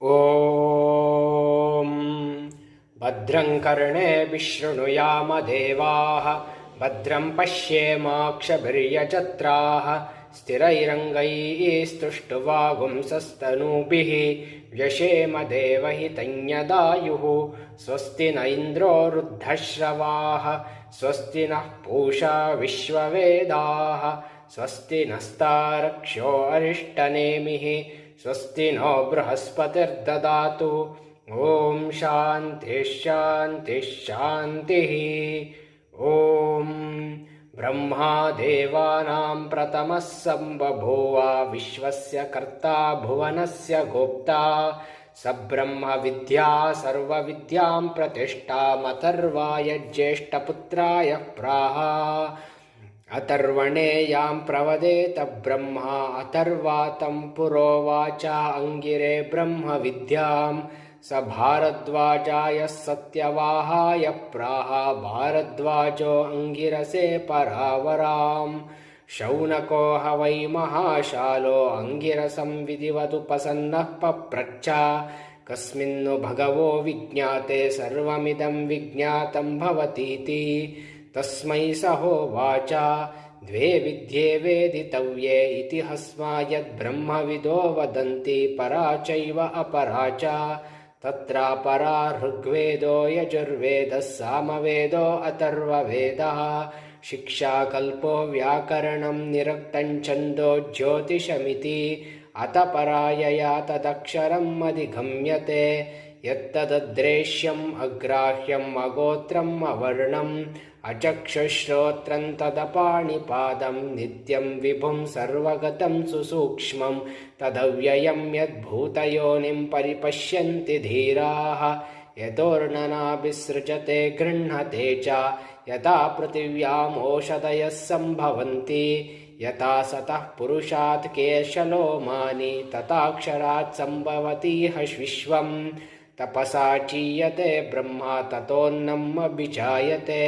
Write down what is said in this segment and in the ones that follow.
ॐ भद्रं कर्णेभिः शृणुयामदेवाः भद्रं पश्येमाक्षभिर्यजत्राः स्थिरैरङ्गैस्तुष्टुवागुंसस्तनूभिः व्यशेम देवहितं यदायुः स्वस्ति न इन्द्रो वृद्धश्रवाः स्वस्ति नः पूषा विश्ववेदाः स्वस्ति नस्तारक्ष्यो अरिष्टनेमिः स्वस्ति नो बृहस्पतिर्ददातु। ॐ शान्तिः शान्तिः शान्तिः। ॐ ब्रह्मा देवानां प्रथमः सम्बभूव विश्वस्य कर्ता भुवनस्य गोप्ता स ब्रह्म विद्या सर्वविद्यां प्रतिष्ठामथर्वाय ज्येष्ठपुत्राय प्राह। अथर्वणे यां प्रवदेत ब्रह्मा अथर्वातं पुरोवाच अंगिरे ब्रह्म विद्यां स भारद्वाजाय सत्यवाहाय प्राह। भारद्वाजो अंगिरसे परावराम् शौनको ह वै महाशालो अंगिरसं विधिवदुपसन्नः पप्रच्छ कस्मिन्नु भगवो विज्ञाते सर्वमिदं विज्ञातं भवतीति तस्मै स होवाच द्वे विद्ये वेदितव्ये इति हस्मा यद्ब्रह्मविदो वदन्ति परा चैव अपरा च तत्रापरा ऋग्वेदो यजुर्वेदः सामवेदो अथर्ववेदः शिक्षाकल्पो व्याकरणं निरुक्तं छन्दो ज्योतिषमिति अत परायया तदक्षरम् अधिगम्यते यत्तदद्रेश्यम् अग्राह्यम् अगोत्रम् अवर्णम् अचक्षुश्रोत्रं तदपाणिपादं नित्यं विभुं सर्वगतं सुसूक्ष्मं तदव्ययं यद्भूतयोनिं परिपश्यन्ति धीराः यतोर्णनाभिसृजते गृह्णते च यथा पृथिव्याम् ओषधयः सम्भवन्ति यथा सतः पुरुषात् केशलोमानि तथाक्षरात् सम्भवतीह विश्वं तपसा चीयते ब्रह्मा ततोऽन्नम् अभिजायते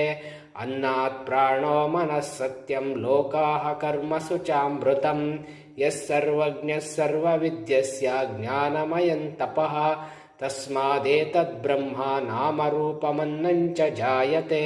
अन्नात् प्राणो मनः सत्यं लोकाः कर्मसु चामृतं यः सर्वज्ञः सर्वविद्यस्य ज्ञानमयं तपः तस्मादेतद्ब्रह्मा नामरूपमन्नं च जायते।